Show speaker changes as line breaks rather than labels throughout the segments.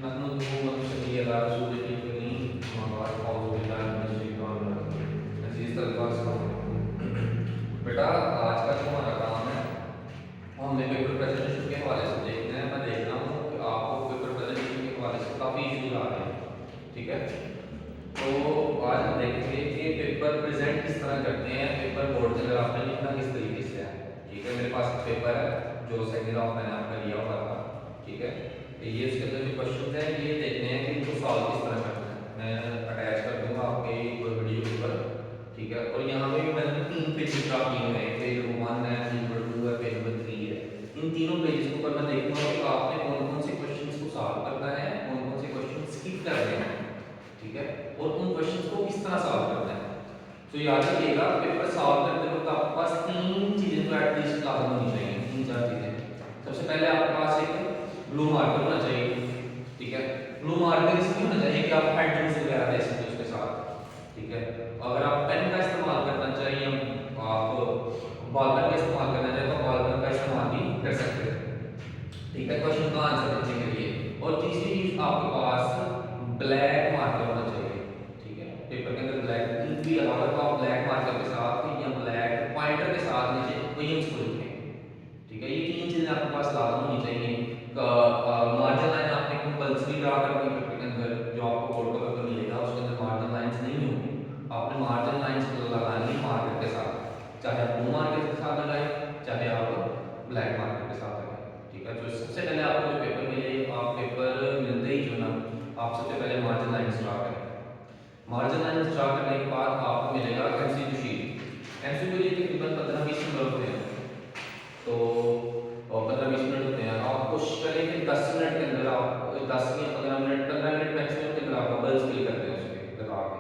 नहनु तस्सली अला रसूलिल करीम अम्मा बाद औज़ु बिल्लाहि मिनश शैतानिर रजीम। अज़ीज़ तलबा अस्सलाम वालेकुम। बेटा आज का जो हमारा काम है हमने पेपर प्रेजेंटेशन के हवाले से देखना है। मैं देख रहा हूँ कि आपको पेपर प्रेजेंटेशन के हवाले से काफ़ी इश्यूज आ रहे हैं, ठीक है। तो आज हम देखेंगे कि पेपर प्रेजेंट किस तरह करते हैं, पेपर बोर्ड के अंदर आपने लिखना किस तरीके से है, ठीक है। मेरे पास पेपर है जो सेकंड हाफ मैंने आपका लिया हुआ था, ठीक है। तो ये इसके अंदर जो क्वेश्चन है ये देखने हैं कि इनको सॉल्व किस तरह करना है। मैं अटैच कर दूंगा आपके वीडियो के ऊपर, ठीक है। और यहाँ पे भी मैंने 3 पेज ड्रा किए हुए हैं, पेज नंबर 1 है, पेज नंबर 2 है, पेज नंबर 3 है। इन तीनों पेजेस के ऊपर मैं देखूंगा कि आपने कौन कौन से क्वेश्चंस को सॉल्व करना है, कौन कौन से क्वेश्चन स्किप करने हैं, ठीक है। और उन क्वेश्चंस को किस तरह सॉल्व करना है। तो याद रखिएगा पेपर सॉल्व करते वक्त आपके पास 3 चीजें तो एटलीस्ट लाजम होनी चाहिए, 3-4 चीजें। सबसे पहले आपके पास एक ब्लू मार्कर होना चाहिए, ठीक है। ब्लू मार्कर इसलिए होना चाहिए कि आप हेडिंग्स वगैरह दे सकें उसके साथ, ठीक है। अगर आप पेन का इस्तेमाल करना चाहिए, आप बॉल पेन का इस्तेमाल करना चाहिए तो बॉल पेन का इस्तेमाल भी कर सकते हैं, ठीक है, क्वेश्चन का आंसर देने के लिए। और तीसरी चीज आपके पास ब्लैक मार्कर होना चाहिए, ठीक है। पेपर के अंदर ब्लैक इंक भी अलावा तो आप ब्लैक मार्कर के साथ या ब्लैक पॉइंटर के साथ नीचे क्वेश्चंस को लिखें, ठीक है। ये 3 चीजें आपके पास लाजम होनी चाहिए। मार्जिन लाइन आपने कंपल्सरी ड्रा करनी है पेपर के अंदर, जो आपको बोर्ड का पेपर मिलेगा उसके अंदर मार्जिन लाइंस नहीं होंगी। आपने मार्जिन लाइंस लगानी मार्कर के साथ, चाहे आप ब्लू मार्कर के साथ लगाए चाहे आप ब्लैक मार्कर के साथ लगाए, ठीक है। तो सबसे पहले आपको जो पेपर मिले, आप पेपर मिलते ही जो ना आप सबसे पहले मार्जिन लाइंस ड्रा करें। मार्जिन लाइंस ड्रा करने के बाद आपको मिलेगा एमसीक्यू शीट। एमसीक्यू ये तकरीबन 15-20 नंबर होते हैं, तो 15-20 मिनट होते हैं। आप कोशिश करें कि 10 मिनट के अंदर आप 10 या 15 मिनट मैक्सिमम के अंदर आप बबल्स फिल कर दें उसके लगा के,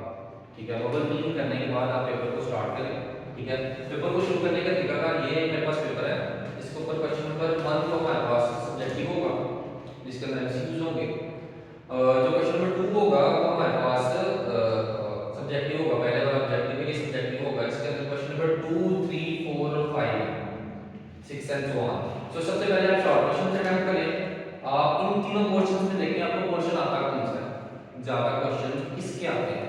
ठीक है। बबल फिलिंग करने के बाद आप पेपर को स्टार्ट करें, ठीक है। पेपर को शुरू करने का तरीका ये मेरे पास पेपर है, इसके ऊपर क्वेश्चन नंबर 1 तो हमारे पास सब्जेक्टिव होगा जिसके अंदर एमसीक्यूज होंगे। जो क्वेश्चन नंबर 2 होगा वो हमारे पास सब्जेक्टिव होगा, पहले वाला ऑब्जेक्टिव है, ये सब्जेक्टिव होगा। इसके अंदर क्वेश्चन नंबर 2, 3, 4 और 5, 6 एंड सो ऑन। सो सबसे पहले आप शॉर्ट क्वेश्चन अटेम्प्ट करें। आप इन तीनों क्वेश्चंस में देखें आपको क्वेश्चन आता कौन सा है। ज्यादा क्वेश्चन किसके आते हैं,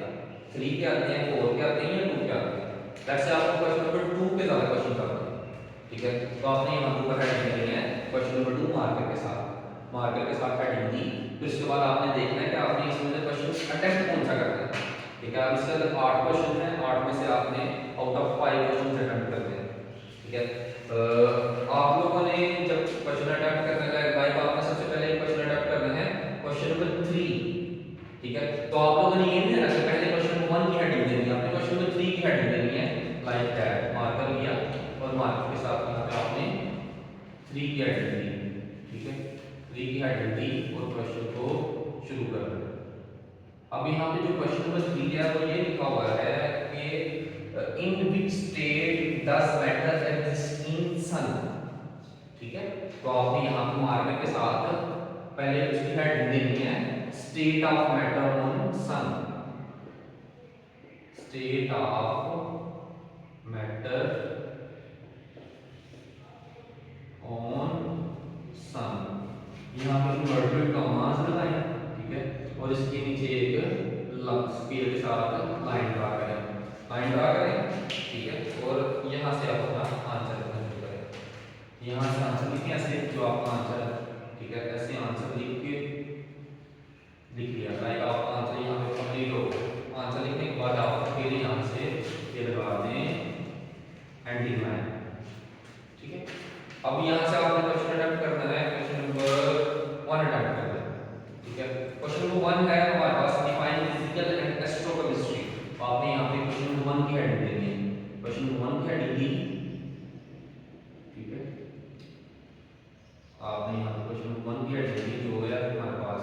3 के आते हैं, 4 के आते हैं या 2 के आते हैं। वैसे आपको क्वेश्चन नंबर 2 पे ज्यादा क्वेश्चन आते हैं, ठीक है। तो आपने यहाँ ऊपर हेडिंग देनी है क्वेश्चन नंबर 2 मार्कर के साथ हेडिंग दी। फिर उसके बाद आपने देखना है कि आपने इसमें से क्वेश्चन अटेम्प्ट कौन सा करना है, ठीक है। अब इसके अंदर 8 क्वेश्चन है, 8 में से आपने आउट ऑफ 5 क्वेश्चन अटेम्प्ट करने हैं, ठीक है। आप लोगों ने जब क्वेश्चन अटेम्प्ट करने का गाइड आपने सबसे पहले क्वेश्चन अटेम्प्ट करना है क्वेश्चन नंबर 3, ठीक है। तो आप लोगों ने ये नहीं रखा पहले क्वेश्चन नंबर 1 की हेडिंग देनी है, आपने क्वेश्चन नंबर 3 की हेडिंग देनी है, लाइक दैट। मार्कर लिया और मार्कर के साथ यहाँ पे आपने 3 की हेडिंग दी, ठीक है। 3 की हेडिंग दी और क्वेश्चन को शुरू कर दिया। अब यहाँ पे जो क्वेश्चन नंबर 3 है वो ये लिखा हुआ है कि in which state does matter exist in sun, ठीक है। तो आपने यहाँ पे मार्कर के साथ पहले उसकी हेडिंग देनी है state of matter on sun, state of matter on sun. यहाँ पे इन्वर्टेड कॉमास लगाएं, ठीक है। और इसके नीचे एक स्केल के साथ लाइन ड्रा करें, ठीक है। और यहाँ से आप अपना आंसर लिखना शुरू करें। यहाँ से आंसर लिखें ऐसे जो आपका आंसर है, ठीक है। ऐसे आंसर लिख लिया लाइक आपका आंसर यहाँ पे कंप्लीट हो गया। आंसर लिखने के बाद आप फिर यहाँ से ये लगा दें एंडिंग लाइन, ठीक है। अब यहाँ से आपने क्वेश्चन अटेम्प्ट करना है, क्वेश्चन नंबर 1 अटेम्प्ट करना है, ठीक है। क्वेश्चन नंबर 1 है हमारे पास डिफाइन फिजिकल एंड एस्ट्रोकेमिस्ट्री। आपने यहाँ पे क्वेश्चन नंबर 1 की हेडिंग देनी है, क्वेश्चन नंबर 1 की हेडिंग दी, ठीक है। आपने यहाँ पे क्वेश्चन नंबर 1 की हेडिंग दी जो है हमारे पास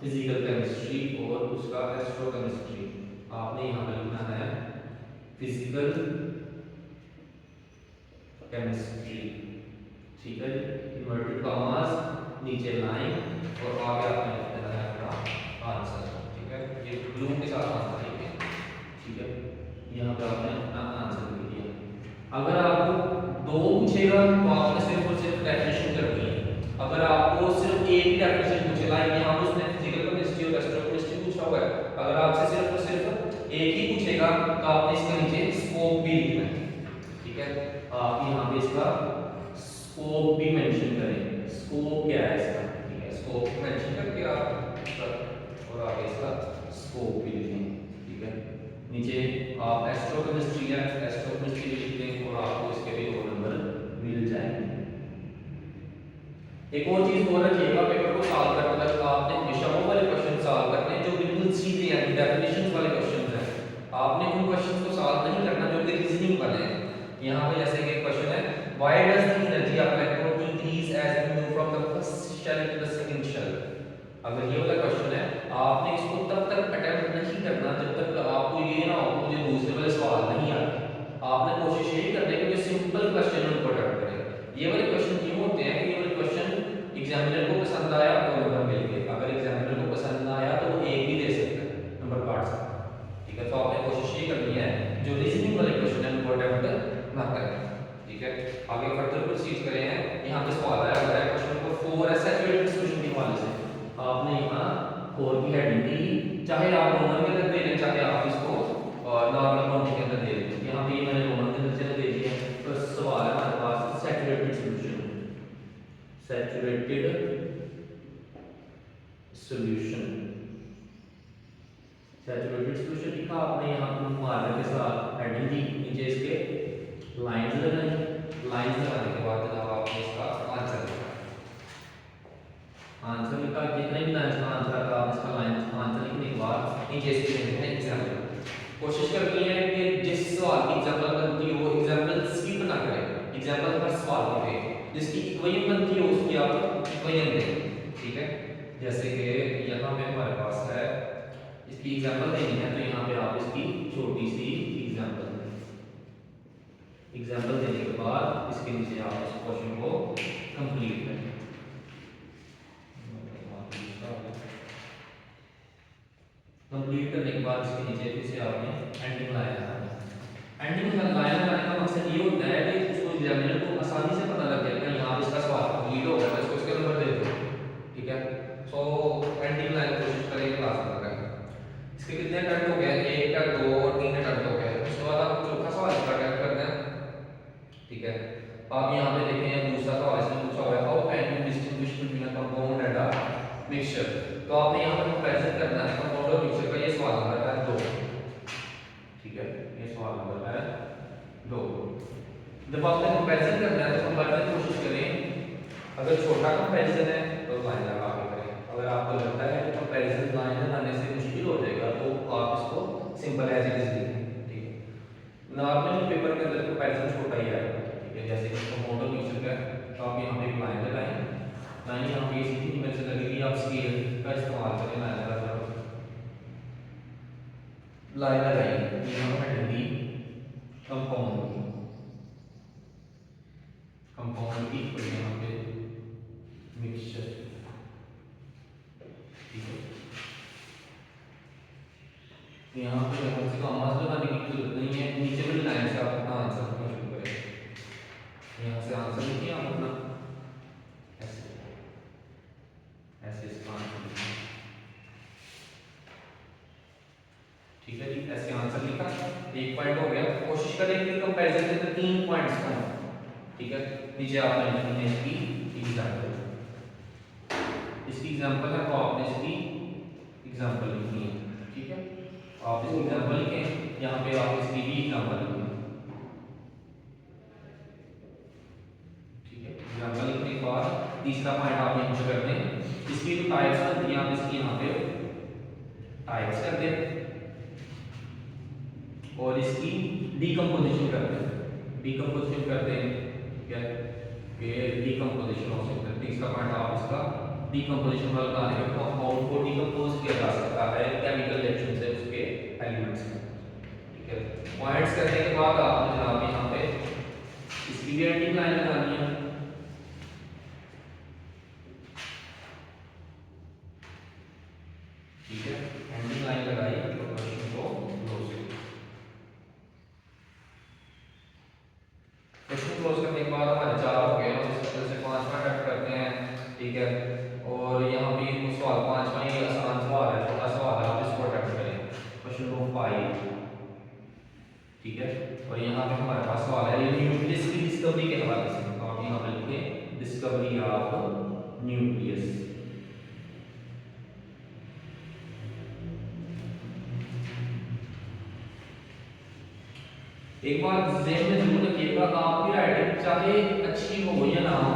फिजिकल केमिस्ट्री और उसका एस्ट्रोकेमिस्ट्री। आपने यहाँ पे लिखना है फिजिकल केमिस्ट्री, ठीक है। इन्वर्टेड कॉमास, नीचे लाइन और आगे आपने लिख देना है अपना आंसर, ठीक है। ये ब्लू के साथ आंसर लिखें, ठीक है। यहाँ पे आपने अपना आंसर लिख दिया। अगर आपको 2 पूछेगा तो आपने सिर्फ और सिर्फ डेफिनेशन करनी है। अगर आपको सिर्फ एक ही डेफिनेशन पूछेगा, यहाँ पे उसने फिजिकल तो आपने इसके नीचे स्कोप भी लिखना है, ठीक है। आप यहाँ पे इसका स्कोप भी मेंशन करें, स्कोप क्या है इसका, ठीक है। स्कोप मेंशन करके आप और आगे इसका स्कोप भी लिखें, ठीक है। नीचे आप एस्ट्रोकेमिस्ट्री है, एस्ट्रोकेमिस्ट्री लिख दें और आपको इसके भी 2 नंबर मिल जाएंगे। एक और चीज और रखिएगा, पेपर को सॉल्व करते वक्त आपने हमेशा वो वाले क्वेश्चन सॉल्व करने हैं जो बिल्कुल सीधे हैं, डेफिनेशंस वाले क्वेश्चन हैं। आपने उन क्वेश्चंस को सॉल्व नहीं करना जो कि रीजनिंग वाले हैं। यहाँ पे जैसे कि क्वेश्चन है, why does the energy of electron increase as we move from the first shell to the second shell. अगर ये वाला क्वेश्चन है, आपने इसको तब तक अटेम्प्ट नहीं करना जब तक आपको ये ना हो मुझे दूसरे वाले सवाल नहीं आते। आपने कोशिश यही करनी है कि जो सिंपल क्वेश्चन उनको अटेम्प्ट करें। ये वाले क्वेश्चन क्यों होते हैं कि ये वाले क्वेश्चन एग्जामिनर को पसंद आया तो नंबर मिल गए, अगर एग्जामिनर को पसंद ना आया तो वो एक भी दे सकता है, नंबर काट सकता है, ठीक है। तो आपने कोशिश ये करनी है जो रीजनिंग वाले क्वेश्चन है उनको अटेम्प्ट ना करें, ठीक है। आगे फर्दर प्रोसीड करें हैं। यहाँ पे सवाल आया हुआ है क्वेश्चन नंबर 4 है सैचुरेटेड सॉल्यूशन के हवाले से। आपने यहाँ 4 की हेडिंग दी, चाहे आप रोमन के अंदर दे दें चाहे आप इसको नॉर्मल क्वांटिटी के अंदर दे दें। यहाँ पे मैंने रोमन के अंदर दे दिया है। तो सवाल है हमारे पास saturated solution, saturated solution, saturated solution लिखा आपने यहाँ पर मार्कर के साथ हेडिंग दी, नीचे इसके लाइंस लगाई। लाइंस लगाने के बाद जनाब आपने इसका आंसर लिखा, आंसर लिखा जितने भी लाइंस का आंसर आता है इसका लाइन आंसर लिखने के बाद नीचे इसके लिखते हैं एग्जांपल। कोशिश करनी है कि जिस सवाल की एग्जांपल बनती हो एग्जांपल स्किप ना करें, एग्जांपल हर सवाल में जिसकी इक्वेशन बनती हो उसकी आप इक्वेशन दें, ठीक है। जैसे कि यहाँ पे हमारे पास है इसकी एग्जांपल देनी है, तो यहाँ पे आप इसकी छोटी सी एग्जांपल दें। एग्जांपल देने के बाद इसके नीचे आप इस क्वेश्चन को कंप्लीट करें। कंप्लीट करने के बाद इसके नीचे फिर से आपने एंडिंग लाइन लगानी है। एंडिंग लाइन लगाने का मकसद ये होता है कि उसको एग्जामिनर को आसानी से पता लग जाएगा यहाँ पे इसका सवाल कंप्लीट हो गया, इसको इसके नंबर दे दो, ठीक है। सो एंडिंग लाइन कोशिश करें क्लास में लगाएं। इसके कितने अटेम्प्ट हो गए, 1 का 2 और 3 अटेम्प्ट हो गए। उसके बाद आप चौथा सवाल इसका अटेम्प्ट करते हैं, ठीक है। आप यहाँ पे देखें दूसरा सवाल इसमें पूछा हुआ है how can you distinguish between a compound and a mixture. तो आपने यहाँ पर कंपैरिजन करना है कंपाउंड और मिक्सचर का। ये सवाल नंबर है 2, ठीक है। ये सवाल नंबर है 2। जब आपने कंपैरिजन करना है तो कंपैरिजन कोशिश करें, अगर छोटा कंपैरिजन है तो लाइन लगा के करें। अगर आपको लगता है कि कंपैरिजन लाइन लगाने से मुश्किल हो जाएगा तो आप इसको सिंपल एज इट इज लिखें, ठीक है। नॉर्मली पेपर के अंदर कंपैरिजन छोटा ही आएगा, ठीक है। जैसे कि कंपाउंड और मिक्सचर का तो आप यहाँ पे एक लाइन लगाएं, लाइन यहाँ पे सीधी इमेज से लगेगी, आप स्केल का इस्तेमाल करें। लाइन लगा लाइन लगाएंगे, यहाँ पर हेडिंग दी कंपाउंड की, कंपाउंड की और यहाँ पे मिक्सचर, ठीक है। यहाँ पे कम से कम आवाज लगाने की जरूरत नहीं है, नीचे वाली लाइन से आप अपना आंसर लिखना शुरू करें। यहाँ से आंसर लिखिए आप अपना, ऐसे ऐसे इसका आंसर लिखिए, ठीक है जी। ऐसे आंसर लिखा, 1 पॉइंट हो गया। कोशिश करें कि कंपैरिजन के अंदर 3 पॉइंट्स हों, ठीक है। नीचे आपने लिखनी है इसकी एग्जांपल, इसकी एग्जांपल है तो आपने इसकी एग्जांपल लिखनी है, ठीक है। आप इसकी एग्जांपल लिखें, यहाँ पे आप इसकी भी एग्जांपल लिखें, ठीक है। एग्जांपल लिखने के बाद तीसरा पॉइंट आप मेंशन कर दें, इसकी जो टाइप्स होती हैं आप इसकी यहाँ पे टाइप्स कर दें और इसकी डीकंपोजिशन कर दें, डीकंपोजिशन कर दें, ठीक है। ये डीकंपोजिशन हो सकता है। तीसरा पॉइंट आप इसका डीकंपोजिशन वाला लगाने के कंपाउंड को डीकंपोज किया जा सकता है केमिकल रिएक्शन से उसके एलिमेंट्स में, ठीक है। पॉइंट्स करने के बाद आपने जनाब यहाँ पे इसकी भी एंडिंग लाइन लगानी है, ठीक है। एंडिंग लाइन लगाई तो क्वेश्चन को क्लोज करें। क्वेश्चन क्लोज करने के बाद हमारे 4 हो गए, हम इस तरह से 5वां अटेम्प्ट करते हैं, ठीक है। और यहाँ पे सवाल 5वां ही आसान सवाल है, छोटा सवाल है, आप इसको अटेम्प्ट करें। क्वेश्चन नंबर 5, ठीक है। और यहाँ पे हमारे पास सवाल है ये न्यूक्लियस की डिस्कवरी के हवाले से, तो आप यहाँ पे लिखें डिस्कवरी ऑफ न्यूक्लियस। एक बात ज़हन में जरूर रखिएगा, आपकी राइटिंग चाहे अच्छी हो या ना हो,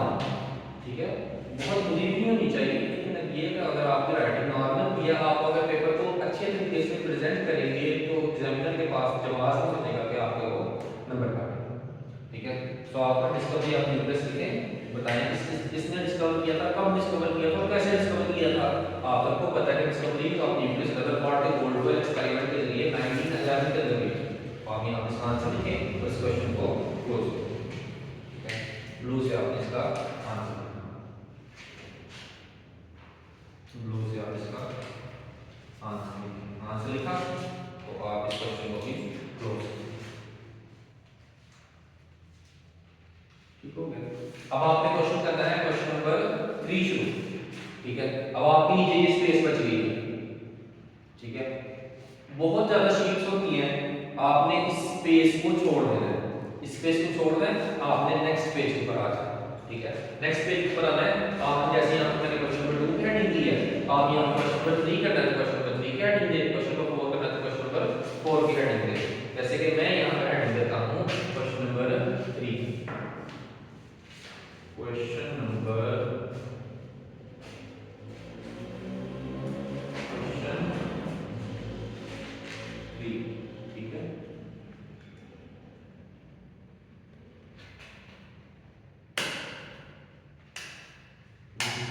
ठीक है, बहुत बुरी भी नहीं होनी चाहिए, लेकिन ये कि अगर आपकी राइटिंग नॉर्मल भी है, आप अगर पेपर को अच्छे तरीके से प्रेजेंट करेंगे तो एग्जामिनर के पास जवाब हो सकेगा कि आपके वो नंबर काटें, ठीक है। तो आपका डिस्कवरी ऑफ न्यूक्लियस लिखें, बताएं किसने डिस्कवर किया था, कब डिस्कवर किया था और कैसे डिस्कवर किया था। आप सबको पता है कि discovery of nucleus other part के गोल्डवेल एक्सपेरिमेंट के जरिए 1911 के अंदर, आप यहाँ पे आंसर लिखें तो इस क्वेश्चन को क्लोज करें, ठीक है। ब्लू से आपने इसका आंसर लिखना, ब्लू से आप इसका आंसर लिखा तो आप इस क्वेश्चन को भी क्लोज करें, ठीक हो गया। अब आपने क्वेश्चन करना है क्वेश्चन नंबर 3 शुरू, ठीक है। अब आपकी नीचे ये स्पेस बच गई है, ठीक है। बहुत ज्यादा शीट्स होती हैं, आपने इस स्पेस को छोड़ देना है, इस स्पेस को छोड़ दें, आपने नेक्स्ट पेज पर आ जाना, ठीक है। नेक्स्ट पेज पर आना है, आप जैसे यहाँ पर मैंने क्वेश्चन नंबर 2 की हेडिंग दी है, आप यहाँ क्वेश्चन नंबर 3 करना है, क्वेश्चन नंबर 3 की हेडिंग दे, क्वेश्चन नंबर 4 करना है, क्वेश्चन नंबर 4 की हेडिंग दे। जैसे कि मैं यहाँ पर हेडिंग देता हूँ क्वेश्चन नंबर 3, क्वेश्चन नंबर 3, ठीक है।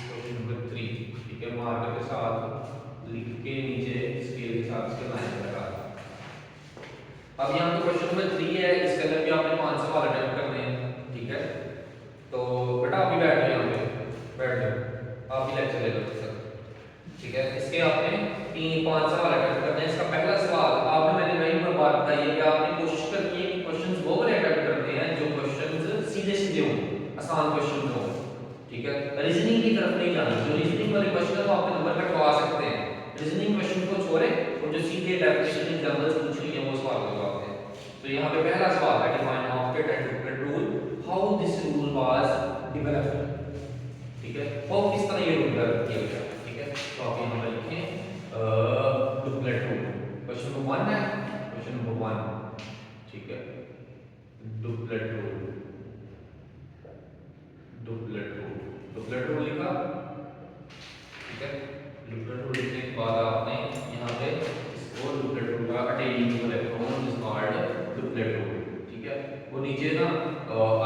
क्वेश्चन नंबर 3, ठीक है, मार्कर के साथ लिख के नीचे स्केल के साथ इसके लाइन लगा। अब यहाँ पे क्वेश्चन नंबर 3 है, इसके अंदर भी आपने 5 सवाल अटेम्प्ट करने हैं, ठीक है। तो बेटा आप भी बैठ जाओ, यहाँ पे बैठ जाओ, आप भी लेक्चर ले लो सर, ठीक है। इसके आपने 3-5 सवाल अटेम्प्ट करने हैं। इसका पहला सवाल आपने, मैंने वही बात बताई है कि आपने कोशिश करनी है कि क्वेश्चंस वो वाले अटेम्प्ट करते हैं जो क्वेश्चंस सीधे सीधे हों, आसान क्वेश्चन हो, ठीक है। रीजनिंग की तरफ नहीं जाना, जो रीजनिंग वाले क्वेश्चन है वो आपके नंबर कटवा सकते हैं, रीजनिंग क्वेश्चन को छोड़े और जो सीधे डेफिनेशन एग्जाम्पल्स पूछी है वो सवाल करवाते हैं। तो यहाँ पे पहला सवाल है define octet and duplet rule, how this rule was developed, ठीक है। और किस तरह ये रूल डेवलप किया गया, ठीक है। तो आप यहाँ पे लिखें डुप्लेट रूल, क्वेश्चन नंबर 1 है, क्वेश्चन नंबर 1, ठीक है, duplet rule, duplet rule, duplet rule लिखा, ठीक है। डुप्लेट रूल लिखने के बाद आपने यहाँ पे इसको डुप्लेट रूल का attaining electron is called duplet rule, ठीक है। वो नीचे ना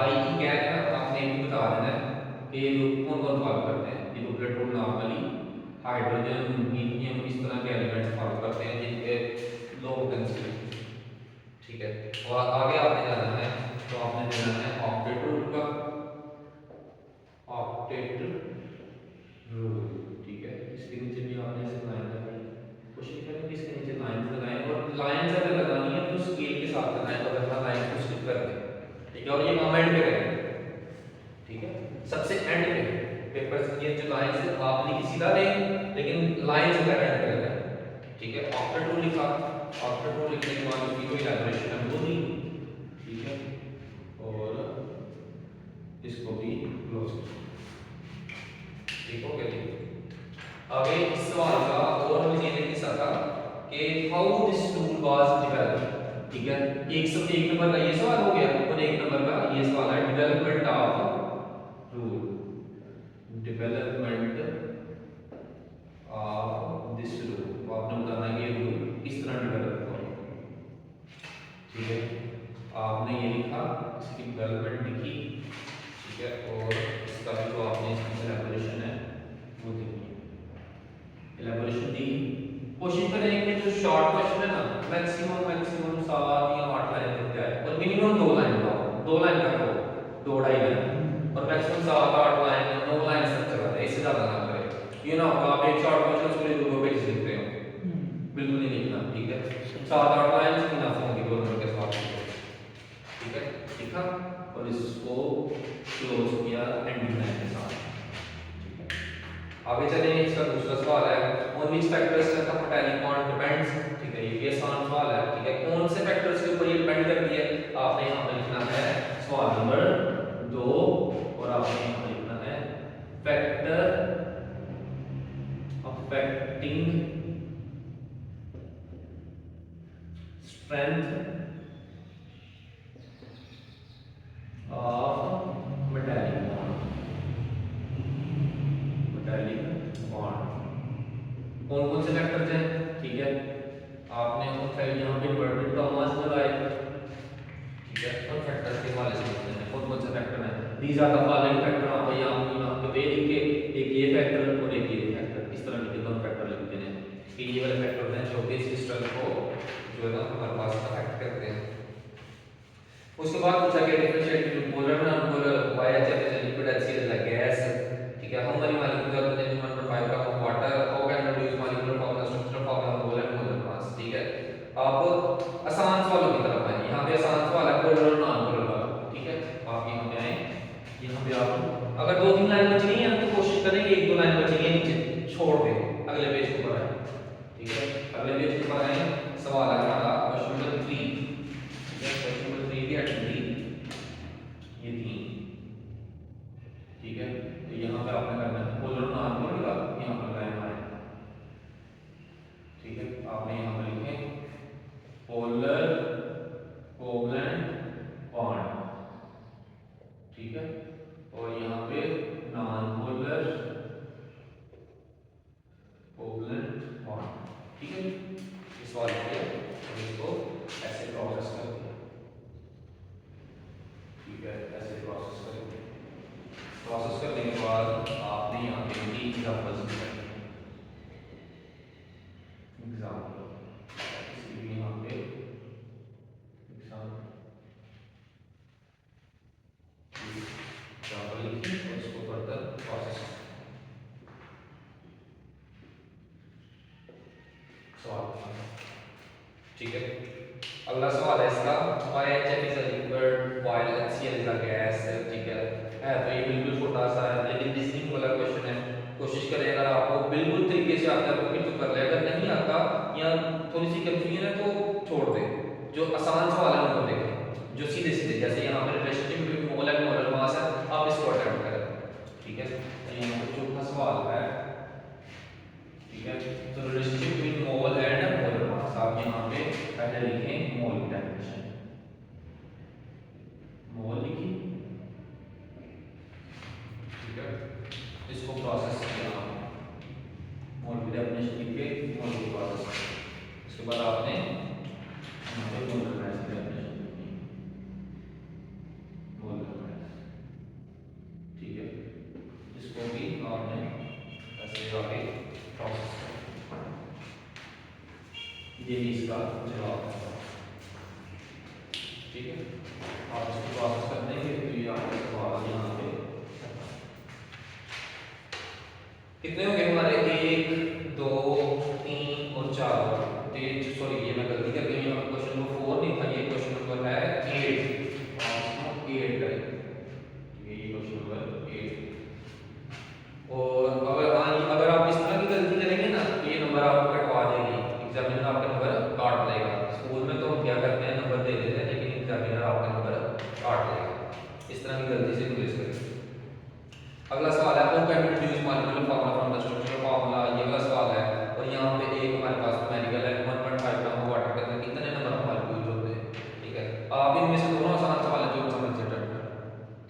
आई की क्या है ना, आपने ये भी बता देना है कि ये कौन कौन फॉलो करते हैं। ये duplet rule normally hydrogen, helium इस तरह के एलिमेंट्स फॉलो करते हैं जिनके लो पोटेंशियल, ठीक है। और आगे आपने जाना है तो आपने देना है ऑक्टेट रूल का, ऑक्टेट रूल, ठीक है। इसके नीचे भी आपने ऐसे लाइन लगाई, कोशिश करें कि इसके नीचे लाइन लगाएं, और लाइन अगर लगानी है तो स्केल के साथ लगाएं, तो अगर लाइन को स्किप कर दें, ठीक है। और ये कमेंट पे करें, ठीक है, सबसे एंड पे पेपर ये जो लाइन से आप लिखी सीधा लें, लेकिन लाइन से एंड पे लगाएं, ठीक है। ऑक्टेट रूल लिखा, ऑक्टेट रूल लिखने के बाद उसकी कोई इलैबोरेशन है वो दी, ठीक है, और इसको भी क्लोज कर, ठीक हो गया। आगे इस सवाल का और हमें ये नहीं था कि how this rule was developed, ठीक है। एक नंबर का ये सवाल हो गया और एक नंबर का ये सवाल है development of rule, development of this rule, तो आपने बताना है कि रूल किस तरह डेवलप हुआ, ठीक है। आपने ये लिखा, इसकी डेवलपमेंट लिखी, ठीक है, और इसका भी जो आपने इसकी इलैबोरेशन है वो देखी, इलैबोरेशन दी। कोशिश करें कि जो शॉर्ट क्वेश्चन है ना मैक्सिमम 7 या 8 लाइन तक जाए, और मिनिमम 2 लाइन का हो, 2 लाइन का हो, 2-2.5 लाइन, और मैक्सिमम 7-8 लाइन 9 लाइन तक चला जाए, इससे ज्यादा ना करें। ये ना हो आप एक शॉर्ट क्वेश्चन पूरे 2 पेज लिख रहे हो, बिल्कुल नहीं लिखना, ठीक है। 7-8 लाइन से इनफ होंगी 2 नंबर के साथ, ठीक है। लिखा और इसको क्लोज किया एंडिंग लाइन के साथ, ठीक है। आगे चलें, इसका दूसरा सवाल है on which factors the metallic bond depends. ठीक है, ये भी आसान सवाल है। ठीक है, कौन से फैक्टर्स के ऊपर ये डिपेंड करती है। आपने यहाँ पे लिखना है सवाल नंबर 2 और आपने यहाँ पे लिखना है factor affecting strength of metallic bond. Metallic bond कौन कौन से फैक्टर्स हैं। ठीक है, आपने यहाँ पे इन्वर्टेड कॉमास लगाए। ठीक है, तो फैक्टर्स के हवाले से लिखते हैं कौन कौन से फैक्टर हैं। These are the following factor. आप यहाँ पे दे लिख के एक ये फैक्टर और एक ये फैक्टर, इस तरह के दोनों फैक्टर लिखते हैं कि ये वाले फैक्टर हैं जो कि सिस्टम को जो है ना हमारे पास अफेक्ट करते हैं। उसके बाद पूछा गया differentiate between polar and nonpolar YHF is a liquid HCl is a gas. ठीक है, हम वाली मालिक्यूल का 1.5 gram of water how can reduce molecular formula structure formula mole and molar mass. ठीक है, अब आसान सवालों की तरफ आए। यहाँ पे आसान सवाल है पोलर और नॉन पोलर वाला। ठीक है, आप यहाँ पे आए, यहाँ पे आप अगर 2-3 लाइन बच गई है तो कोशिश करेंगे 1-2 लाइन बचेगी नीचे छोड़ दें, अगले पेज के ऊपर आए। ठीक है, अगले पेज के ऊपर आए, सवाल है हमारा क्वेश्चन नंबर 3। ठीक है, क्वेश्चन नंबर 3 भी एक्चुअली ये 3। ठीक है, तो यहाँ पे आपने करना है पोलर और नॉन पोलर का यहाँ पर लाइन आए। ठीक है, आपने यहाँ पर लिखें पोलर कोवलेंट बॉन्ड। ठीक है, और यहाँ पे नॉन पोलर कोवलेंट बॉन्ड। ठीक है, इस सवाल पे इसको ऐसे प्रोसेस कर दिया। ठीक है, ऐसे प्रोसेस करेंगे। प्रोसेस करने के बाद आपने यहाँ पे 3 एग्जांपल्स लिखे। एग्जांपल इसी भी यहाँ पे एग्जांपल लिखिए और इसको फर्दर प्रोसेस। सवाल। ठीक है, अगला सवाल है इसका YHF is a liquid while HCl is a gas. ठीक है, तो ये बिल्कुल छोटा सा है लेकिन रीजनिंग वाला क्वेश्चन है। कोशिश करें अगर आपको बिल्कुल तरीके से आता है तो फिर तो कर ले, अगर नहीं आता या थोड़ी सी कंफ्यूजन है तो छोड़ दे। जो आसान सवाल है उनको देखें, जो सीधे सीधे जैसे यहाँ पर relationship between mole and molar mass है, आप इसको अटेम्प्ट करें। ठीक है, तो यहाँ पर चौथा सवाल है। ठीक है, तो relationship between mole and molar mass आप यहाँ पे पहले लिखें मोल की डेफिनेशन। मोल लिखी। ठीक है, इसको प्रोसेस किया, मोल की डेफिनेशन लिख के मोल को प्रोसेस किया। उसके बाद आपने यहाँ पे मोलर मास की डेफिनेशन लिखी, मोलर मास। ठीक है, इसको भी आपने ऐसे आगे प्रोसेस किया। ये भी इसका जवाब है। ठीक है, आप इसको प्रोसेस कर देंगे तो ये आपका सवाल यहाँ पे कितने हो गए हमारे 1 2 3 और 4। सॉरी ये मैं गलती कर गई, यहाँ पे क्वेश्चन नंबर 4 नहीं था, ये क्वेश्चन नंबर है 8 और इसको 8 करें। ये क्वेश्चन नंबर 8। और अगर आप इस तरह की गलती करेंगे ना तो ये नंबर आपको कटवा देंगे, एग्जामिनर आपका नंबर काट देगा। स्कूल में तो हम क्या करते हैं नंबर दे देते हैं, लेकिन एग्जामिनर आपका नंबर काट देगा। इस तरह की गलती से गुरेज करें। अगला सवाल है how can we reduce molecular formula from the structural formula. ये वाला सवाल है और यहाँ पे एक हमारे पास न्यूमेरिकल है 1.5 ग्राम वाटर के अंदर कितने नंबर ऑफ मॉलिक्यूल होते हैं। ठीक है, आप इनमें से दोनों आसान सवाल है जो समझ से अटेम्प्ट करें।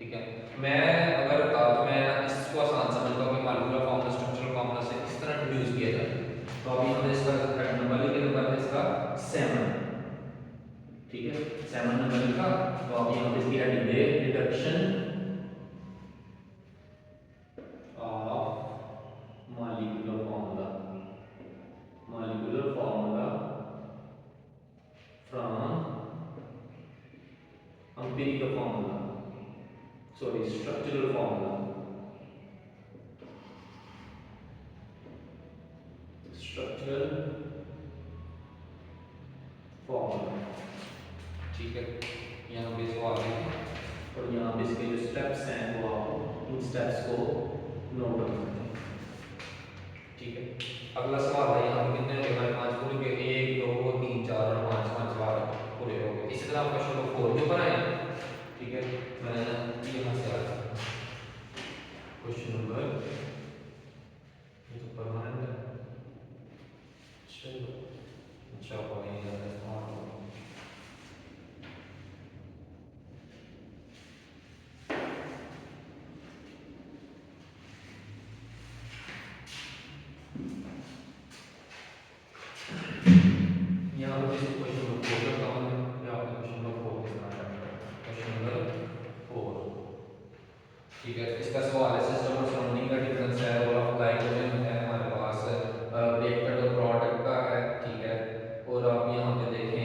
ठीक है, मैं अगर तो मैं इसको आसान समझता हूँ कि मॉलिक्यूलर फॉर्मूला स्ट्रक्चरल फॉर्मूला से किस तरह रिड्यूस किया जाए। तो अभी हमने इसका थर्ड नंबर लिखे, नंबर है इसका 7। ठीक है, 7 नंबर लिखा, तो आप यहाँ पे इसकी heading they reduction molecular formula from empirical formula, sorry structural formula ठीक है, यहाँ पे इसको आगे और यहाँ पे इसके जो स्टेप्स हैं वो आप उन स्टेप्स को नोट करते हैं। अगला सवाल है, यहाँ पे कितने हो गए हमारे 5 पूरे के 1 2 3 4 और 5 5 सवाल पूरे हो गए। इसी तरह क्वेश्चन नंबर 4 के ऊपर आए, ठीक है। मैं यहाँ से आ जाता हूँ क्वेश्चन नंबर, ये तो परमानेंट है, चलो अच्छा हो नहीं जाता इस्तेमाल हो। यहाँ पर जैसे क्वेश्चन नंबर 4 करता हूँ मैं, या आपने क्वेश्चन नंबर 4 के साथ क्वेश्चन नंबर 4, ठीक है। इसका सवाल है सिस्टम और सराउंडिंग का डिफरेंस है, रोल ऑफ ग्लाइकोजन है हमारे पास, रिएक्टेड और प्रोडक्ट का है, ठीक है। और आप यहाँ पे देखें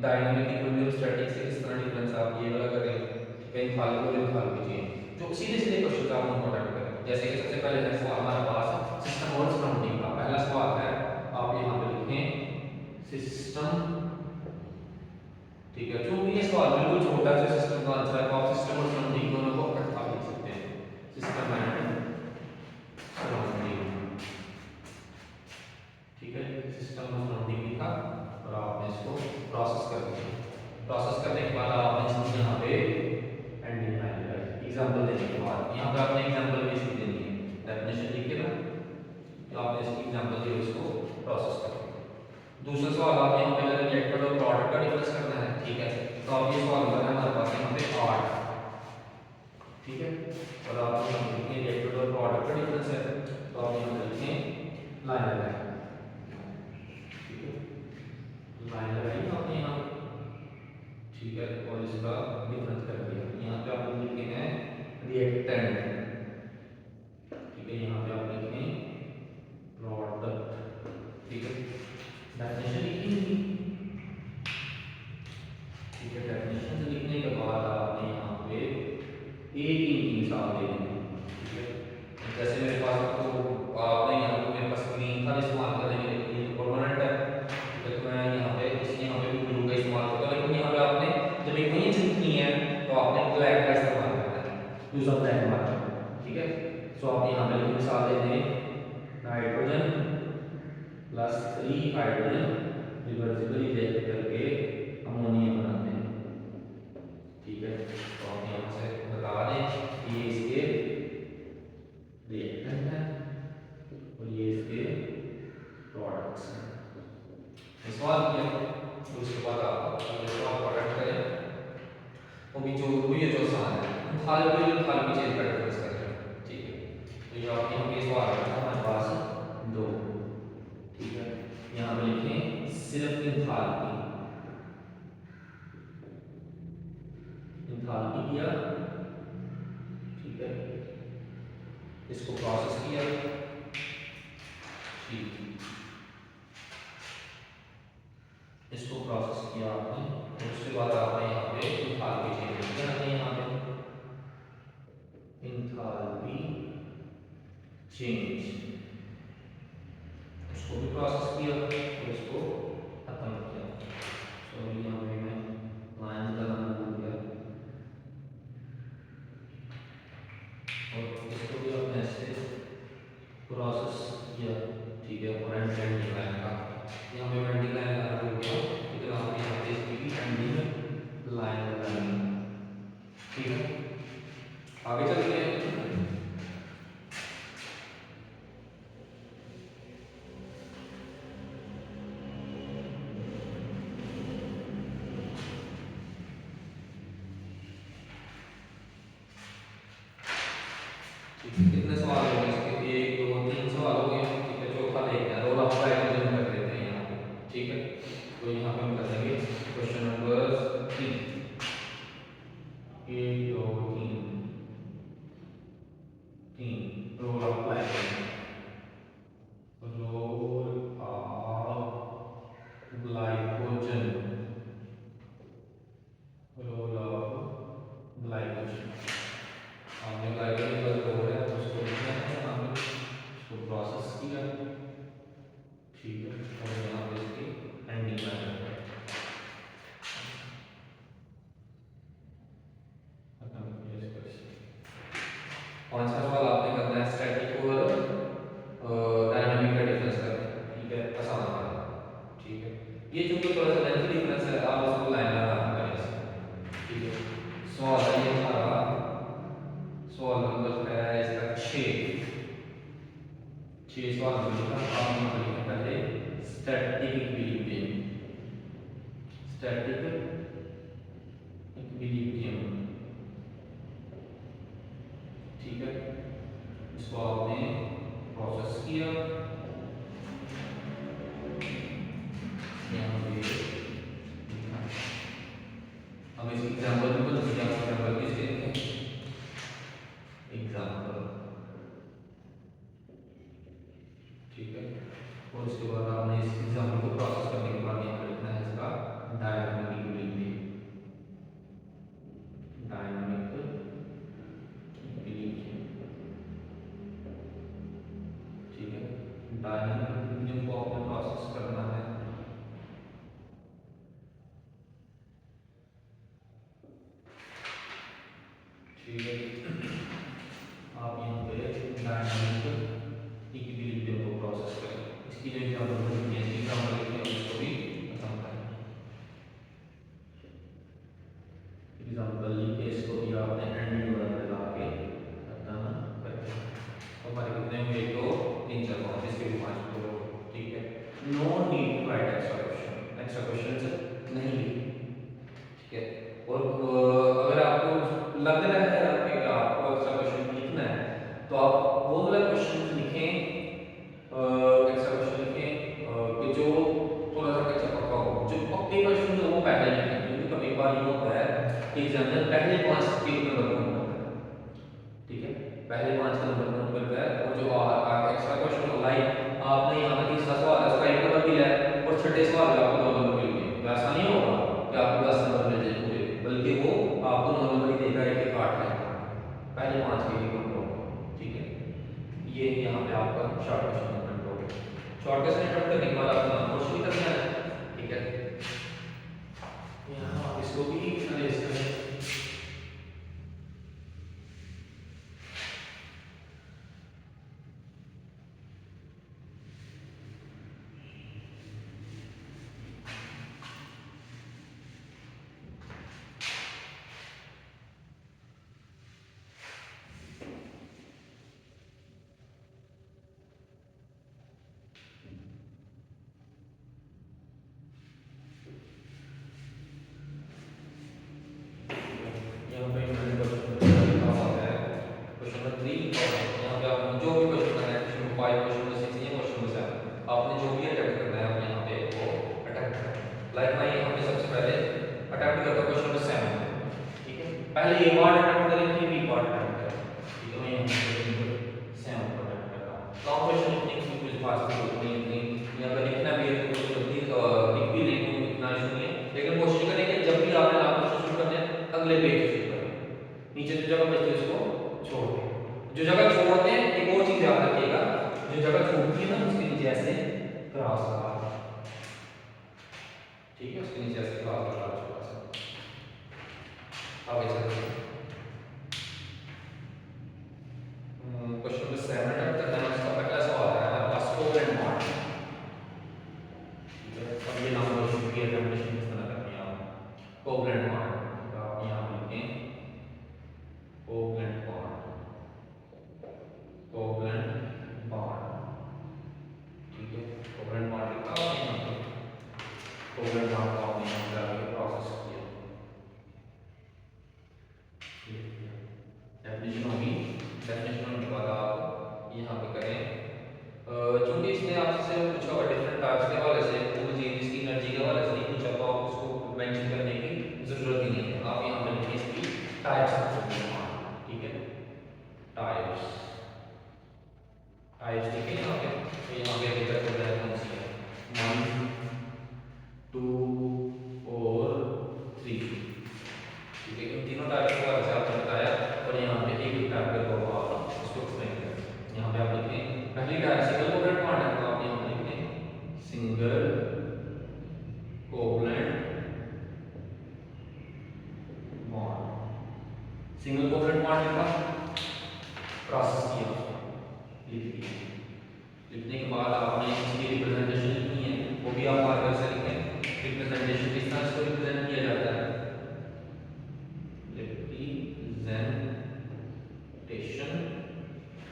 डायनामिक इक्विलिब्रियम स्टैटिक से किस तरह डिफरेंस आप ये वाला करें, ठीक है, एंथैल्पी और एंथैल्पी चेंज, जो सीधे सीधे क्वेश्चन आप इंपॉर्टेंट करें। जैसे कि सबसे पहले है सवाल हमारे पास सिस्टम और सराउंडिंग का, पहला सवाल है, आप यहाँ पे लिखें सिस्टम, ठीक है। चूंकि ये सवाल बिल्कुल छोटा सा सिस्टम का आंसर है, तो आप सिस्टम और सराउंडिंग दोनों को इकट्ठा लिख सकते हैं, सिस्टम एंड सराउंडिंग, ठीक है। सिस्टम और सराउंडिंग लिखा और आपने इसको प्रोसेस कर दिया। प्रोसेस करने के बाद आपने यहाँ पे एंडिंग लाइन लगाई, एग्जांपल देने के बाद यहाँ पे आपने एग्जांपल भी इसकी देनी है, डेफिनेशन लिख के ना, तो आपने इसकी एग्जांपल दी, इसको प्रोसेस कर दिया। दूसरा सवाल आप यहाँ पे रिएक्टेड और प्रोडक्ट का डिफरेंस करना है, ठीक है। तो आप ये सवाल करना है हमारे पास यहाँ पे 8, ठीक है। और आप यहाँ पे लिखें रिएक्टेड और प्रोडक्ट का डिफरेंस है, तो आप यहाँ पे लिखें लाइन लगाएं, ठीक है, लाइन लगाई आपने यहाँ पे, ठीक है। और इसका डिफरेंस कर दिया, यहाँ पे आप लिखे हैं रिएक्टेंट, ठीक है। यहाँ पे आप लिखें प्रोडक्ट, ठीक है। डेफिनेशन लिखी, ठीक है। डेफिनेशन लिखने के बाद आपने यहाँ पे एक ही मिसाल दे दी, ठीक है। जैसे मेरे पास तो आपने यहाँ पे मेरे पास ग्रीन था इस्तेमाल करने के लिए, ये परमानेंट है, ठीक है। तो मैं यहाँ पे यहाँ पे भी ब्लू का इस्तेमाल करता हूँ, लेकिन यहाँ पे आपने जब इमेज लिखनी है तो आपने ब्लैक का इस्तेमाल करना है, यूज ऑफ ब्लैक मार्कर, ठीक है। सो आप यहाँ पे मिसाल दे दें nitrogen plus 3 hydrogen reversibly react करके अमोनिया बनाते हैं, ठीक है। तो आप यहाँ से बता दें कि ये इसके रिएक्टेंट है और ये इसके प्रोडक्ट्स हैं। सवाल किया तो उसके बाद आप अगले सवाल प्रोडक्ट करें, वो भी जो आसान है, एंथैल्पी और एंथैल्पी चेंज का डिफरेंस करें, ठीक है। तो ये आप यहाँ पे सवाल है हमारे पास 2, ठीक है। यहाँ पे लिखें सिर्फ एंथैल्पी, एंथैल्पी किया, ठीक है। इसको प्रोसेस किया, ठीक, इसको प्रोसेस किया आपने, और उसके बाद आपने यहाँ पे एंथैल्पी चेंज किया, यहाँ पे एंथैल्पी चेंज, उसको भी प्रोसेस किया और इसको खत्म किया। सॉरी यहाँ पे मैं लाइन लगाना भूल गया, और इसको भी आपने ऐसे प्रोसेस किया, ठीक है। और एंडिंग लाइन का यहाँ पे एंडिंग लाइन लगाना भूल गया, लेकिन आपने यहाँ पे इसकी भी एंडिंग लाइन लगानी, ठीक है। आगे चलते हैं, कितने सवाल हो गए इसके, 1 2 3 सवाल हो गए, ठीक है। चौथा देखते हैं, रोल ऑफ ग्लाइकोजन कर देते हैं यहाँ पे, ठीक है। तो यहाँ पे हम करेंगे question number 3, 1 2 3 role of glycogen, role of glycogen, role of glycogen, हमने ग्लाइकोजन का जो रोल है उसको लिखना है यहाँ पे, उसको प्रोसेस किया, ठीक है। और यहाँ पे इसकी एंडिंग लाइन है, खत्म किया इसको ऐसे। पांचवा सवाल आपने करना है स्टैटिक और डायनामिक का डिफरेंस करना है, 6 सवाल में लिखा, आप यहाँ पर लिखें पहले स्टैटिक इक्विलिब्रियम, स्टैटिक इक्विलिब्रियम, ठीक है। इसको आपने प्रोसेस किया, यहाँ पे हम इसकी एग्जांपल भी बोल सकते हैं, एग्जांपल किसके लिखें, एग्जांपल, ठीक है। और उसके बाद आपने इस एग्जांपल को प्रोसेस करने के बाद यहाँ पर लिखना है इसका डायनामिक इक्विलिब्रियम, डायनामिक इक्विलिब्रियम, ठीक है। डायनामिक इक्विलिब्रियम को आपने प्रोसेस करना है, ठीक है। आप यहाँ पे डायनामिक इक्विलिब्रियम को प्रोसेस करें, इसकी जो एग्जांपल है एग्जांपल लिखते हैं उसको भी खत्म करें, एग्जांपल लिख के इसको भी आपने एंड वगैरह लगा के खत्म करें। तो हमारे कितने हुए, 1 2 3 4 5, इसके भी 5 करोगे, ठीक है। No need to write extra question नहीं लिखने, ठीक है। और अगर आपको लग रहा है कि आपको एक्स्ट्रा क्वेश्चन लिखना है तो आप वो वाला क्वेश्चन लिखें, एक्स्ट्रा क्वेश्चन लिखें कि जो थोड़ा सा कच्चा पक्का हो, जो पक्के क्वेश्चन है वो पहले लिखें, क्योंकि कभी बार ये होता है कि एग्जामिनर पहले 5 के नंबर काउंट करता है, ठीक है, पहले 5 का नंबर काउंट करता है, और जो एक्स्ट्रा क्वेश्चन लाइक आपने यहाँ पे तीसरा सवाल है उसका 1 नंबर दिया है और छठे सवाल में आपको 2 नंबर मिल गए, तो ऐसा नहीं होगा कि आपको 10 नंबर मिल जाए पूरे, बल्कि वो आपको 9 नंबर ही देगा, एक काट लेगा, पहले 5 के ही काउंट होगा, ठीक है। ये यहाँ पे आपका शॉर्ट क्वेश्चन अटेम्प्ट हो गया। शॉर्ट क्वेश्चन अटेम्प्ट करने के बाद आपको क्वेश्चन भी करना है, ठीक है। यहाँ आप इसको भी अरेंज करें, यहाँ पे मैंने क्वेश्चन लिखा हुआ है क्वेश्चन नंबर 3, और यहाँ पे आपने जो भी क्वेश्चन करना है, क्वेश्चन 5 क्वेश्चन नंबर 6 या क्वेश्चन नंबर 7, आपने जो भी अटेम्प्ट करना है अपने यहाँ पे वो अटेम्प्ट करना है। लाइक मैं यहाँ पे सबसे पहले अटेम्प्ट करता हूँ क्वेश्चन नंबर 7, ठीक है। पहले ये पार्ट अटेम्प्ट करें फिर बी पार्ट अटेम्प्ट करें, ठीक है। मैं यहाँ पे क्वेश्चन नंबर 7 को अटेम्प्ट करता हूँ। कम क्वेश्चन लिखने की कुछ खास जरूरत नहीं है, यहाँ पे लिखना भी है तो कुछ जल्दी लिख भी लेंगे, इतना इशू नहीं है, लेकिन कोशिश करेंगे जब भी आपने लाभ क्वेश्चन शुरू करने हैं अगले पेज से शुरू करें, नीचे जो जगह बचती है उसको छोड़ दें। जो जगह छोड़ते हैं एक और चीज याद रखिएगा, जो जगह छूटती है ना उसके नीचे ऐसे क्रॉस लगा, ठीक है, उसके नीचे ऐसे क्रॉस लगा छोटा सा। अब ऐसे क्वेश्चन नंबर 7 अटेम्प्ट करना है, उसका पहला सवाल है हमारे पास कोवलेंट बॉन्ड, ठीक है। अब ये नाम क्वेश्चन की अटेम्प्टेशन किस तरह करनी है, आप कोवलेंट बॉन्ड, तो आप यहाँ लिखें कोवलेंट बॉन्ड, कोवलेंट बॉन्ड, ठीक है। कोवलेंट बॉन्ड लिखा और यहाँ पे कोवलेंट बॉन्ड को हमने यहाँ पे आगे प्रोसेस किया, डेफिनेशन होगी, डेफिनेशन होने के बाद आप यहाँ पे करें, चूंकि इसने आपसे पूछा हुआ डिफरेंट टाइप्स के हवाले से, मुझे इसकी एनर्जी के हवाले से नहीं पूछा, तो आप उसको मेंशन करने की जरूरत ही नहीं है, आप यहाँ पे लिखिए इसकी टाइप्स ऑफ कोवलेंट बॉन्ड, ठीक है, टाइप्स, टाइप्स ठीक है। यहाँ पे तो यहाँ पे दिक्कत हो जाए कौन सी है, 1 2 और 3, ठीक है। इन तीनों टाइप के बारे में आपने बताया, और यहाँ पे एक एक टाइप का होगा, आप इसको एक्सप्लेन करें। यहाँ पे आप लिखें पहली टाइप सिंगल कोवलेंट बॉन्ड है, तो आप यहाँ पे लिखें single covalent bond, single covalent bond लिखा, प्रोसेस किया, लिख दिया, लिखने के बाद आपने इसकी रिप्रेजेंटेशन लिखनी है, वो भी आप मार्कर से लिखें। रिप्रेजेंटेशन किस तरह से रिप्रेजेंट किया जाता है, रिप्रेजेंटेशन,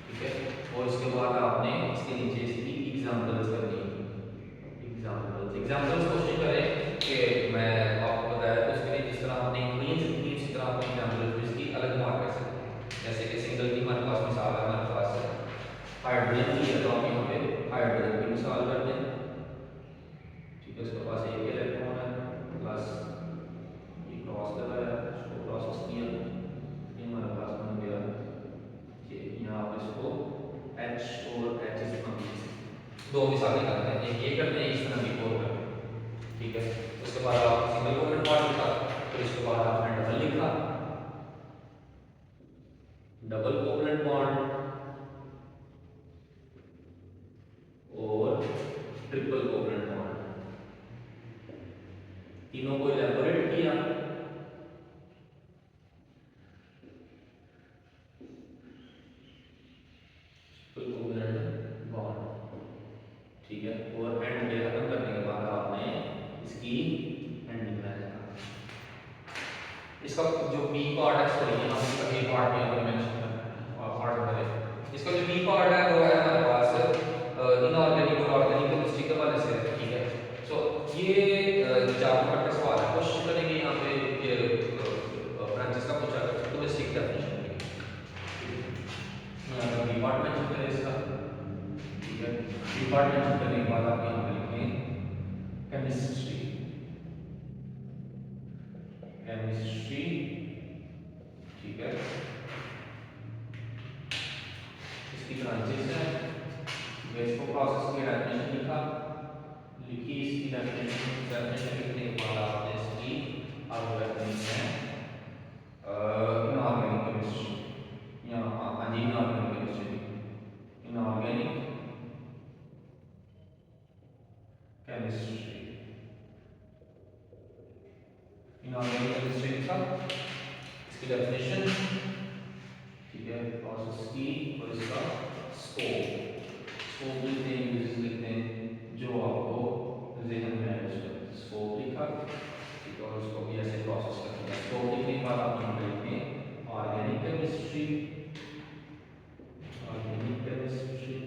ठीक है। और उसके बाद बाद आपने इसके नीचे इसकी एग्जांपल्स करनी है। एग्जांपल्स कोशिश करें कि मैं आपको बताया तो उसके लिए जिस तरह आपने क्वींस की उसी तरह आपने एग्जांपल्स की अलग मार्क कर सकते हैं। जैसे कि सिंगल की हमारे पास मिसाल है, हमारे पास हाइड्रोजन की है तो आप यहाँ पे हाइड्रोजन की मिसाल कर दें। ठीक है, उसके पास एक इलेक्ट्रॉन है प्लस ये क्रॉस लगाया, इसको प्रोसेस किया, ये हमारे पास बन गया ये। यहाँ आप इसको H और H इस तरह दो मिसालें करते हैं, एक ये करते हैं, इस तरह भी और करते हैं। ठीक है, उसके बाद आप सिंगल कोवलेंट बॉन्ड लिखा, फिर इसके बाद आपने डबल लिखा, डबल कोवलेंट बॉन्ड और ट्रिपल कोवलेंट बॉन्ड, तीनों को इलैबोरेट किया। ट्रिपल कोवलेंट बॉन्ड, ठीक है, और एंड पे खत्म करने के बाद आपने इसकी एंडिंग लगाना। इसका जो बी पार्ट है, सॉरी यहाँ इसका ए पार्ट भी हमने मेंशन करना है और पार्ट करें। इसका जो बी पार्ट है वो है हमारे पास इनऑर्गेनिक और ऑर्गेनिक केमिस्ट्री के वाले से है। ठीक है, सो ये चार नंबर का सवाल है, कोशिश करेंगे यहाँ पे ये ब्रांचेस का पूछा तो बेसिक डेफिनेशन लिखें। यहाँ का बी पार्ट मेंशन करें इसका। ठीक है, बी पार्ट मेंशन करने के बाद आप यहाँ पे लिखें केमिस्ट्री, केमिस्ट्री। ठीक है, इसकी ब्रांचेस है, इसको प्रोसेस की डेफिनेशन लिखा, लिखी इसकी डेफिनेशन लिखने के बाद आपने इसकी एल्गोरिथम्स है इनऑर्गेनिक केमिस्ट्री, यहाँ हाँ जी inorganic chemistry, inorganic chemistry, inorganic chemistry लिखा, इसकी डेफिनेशन। ठीक है, प्रोसेस की और इसका स्कोप, स्कोप लिखते हैं, यूजेस लिखते हैं, जो आपको ज़हन में आए उसका स्कोप लिखा। ठीक है, और उसको भी ऐसे प्रोसेस करते हैं। स्कोप लिखने के बाद आप यहाँ पे लिखें ऑर्गेनिक केमिस्ट्री, ऑर्गेनिक केमिस्ट्री।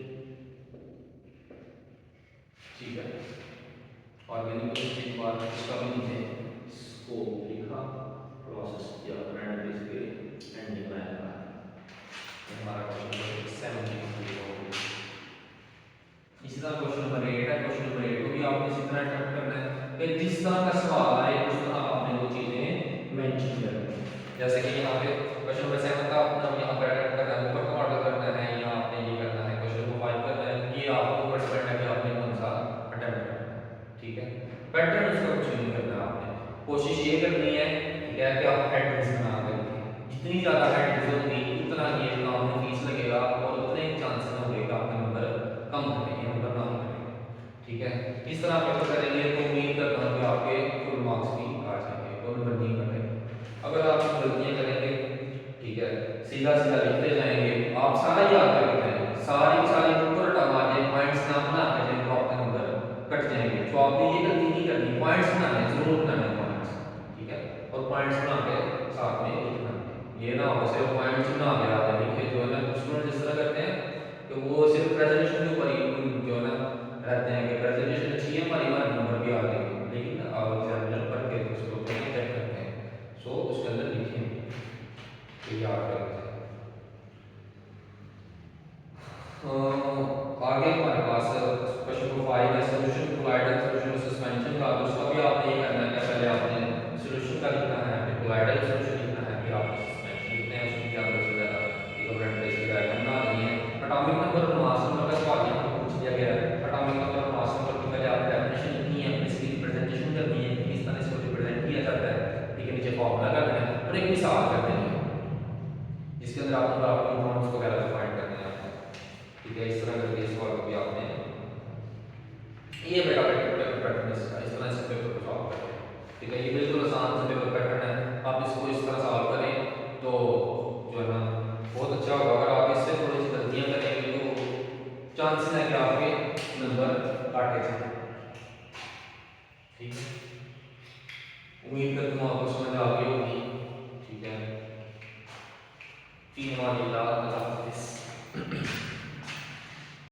ठीक है, ऑर्गेनिक केमिस्ट्री के बाद इसका भी नीचे स्कोप लिखा, प्रोसेस किया, एंड इसके एंडिंग में आया। हमारा क्वेश्चन नंबर 7 कंप्लीट हो गया। इसी तरह क्वेश्चन नंबर 8 है, क्वेश्चन नंबर 8 को भी आपने इसी तरह अटेम्प्ट करना है कि जिस तरह का सवाल आए उस तरह आपने वो चीजें मेंशन करनी है। जैसे कि यहाँ पे क्वेश्चन नंबर 7 का आपने यहाँ पर अटेम्प्ट करना है, ऊपर का मॉडल करना है, या आपने ये करना है, क्वेश्चन नंबर 5 करना है, ये आपको ऊपर डिपेंड है कि आपने कौन सा अटेम्प्ट करना है। ठीक है, पैटर्न उसका कुछ नहीं करना, आपने कोशिश ये करनी है कि आप हेडलाइंस बना कर जितनी ज़्यादा हेडलाइंस होगी उतना ये काम में फीस लगेगा और उतने चांसेस होंगे कि आपके नंबर कम करेंगे, नंबर ना करेंगे। ठीक है, इस तरह पेपर करेंगे तो उम्मीद करता हूँ कि आपके फुल मार्क्स भी आ जाएंगे और नंबर नहीं कटेंगे। अगर आप गलतियाँ करेंगे, ठीक है, सीधा सीधा लिखते जाएंगे, आप सारा याद करके जाएंगे, सारी सारी ऊपर टमा के पॉइंट्स ना बना के जाएंगे तो आपके नंबर कट जाएंगे। तो आपने ये गलती नहीं करनी, पॉइंट्स बनाने जरूर बनाने पॉइंट्स। ठीक है, और पॉइंट्स बना के साथ में लिखना, ये ना हो सिर्फ पॉइंट्स बना के आते लिखे जो है ना स्टूडेंट जिस तरह करते हैं कि वो सिर्फ प्रेजेंटेशन के ऊपर ही जो है ना रहते हैं कि प्रेजेंटेशन अच्छी है हमारी, हमारे नंबर भी आ जाएंगे, लेकिन एग्जामिनर पढ़ के उसको चेक करते हैं, सो उसके अंदर लिखेंगे तो याद रखते हैं। आगे हमारे पास क्वेश्चन नंबर 5 है सॉल्यूशन कोलाइडल सॉल्यूशन सस्पेंशन का। तो उसका भी आपने ये करना है, पहले आपने सॉल्यूशन का लिखना है, फिर कोलाइडल सॉल्यूशन लिखना है, फिर आपने सस्पेंशन लिखना है, उसकी एग्जांपल्स वगैरह इक्विवेलेंट बेस की डायग्राम बनानी है। एटॉमिक नंबर और मास नंबर का सवाल यहाँ पूछ दिया गया है। एटॉमिक नंबर और मास नंबर की पहले आपने डेफिनेशन लिखनी है, इसकी रिप्रेजेंटेशन करनी है कि किस तरह इसको रिप्रेजेंट किया जाता है। ठीक है, नीचे फॉर्मूला कर देना है और एक मिसाल कर देनी है जिसके अंदर आपको न्यूट्रॉन्स वगैरह फाइंड करने हैं आपको। ठीक है, इस तरह करके इस सवाल को भी आपने ये बेटा पेपर पैटर्न इस तरह से पेपर को सॉल्व करते हैं। ठीक है, ये बिल्कुल आसान सा पेपर पैटर्न है, आप इसको इस तरह सॉल्व करें तो जो है ना बहुत अच्छा होगा। अगर आप इससे थोड़ी सी गलतियां करेंगे तो चांसेस है कि आपके नंबर काटे जाए। ठीक है, उम्मीद करता हूँ आपको समझ आ गई होगी। ठीक है, फी अमान अल्लाह, अल्लाह हाफिज़।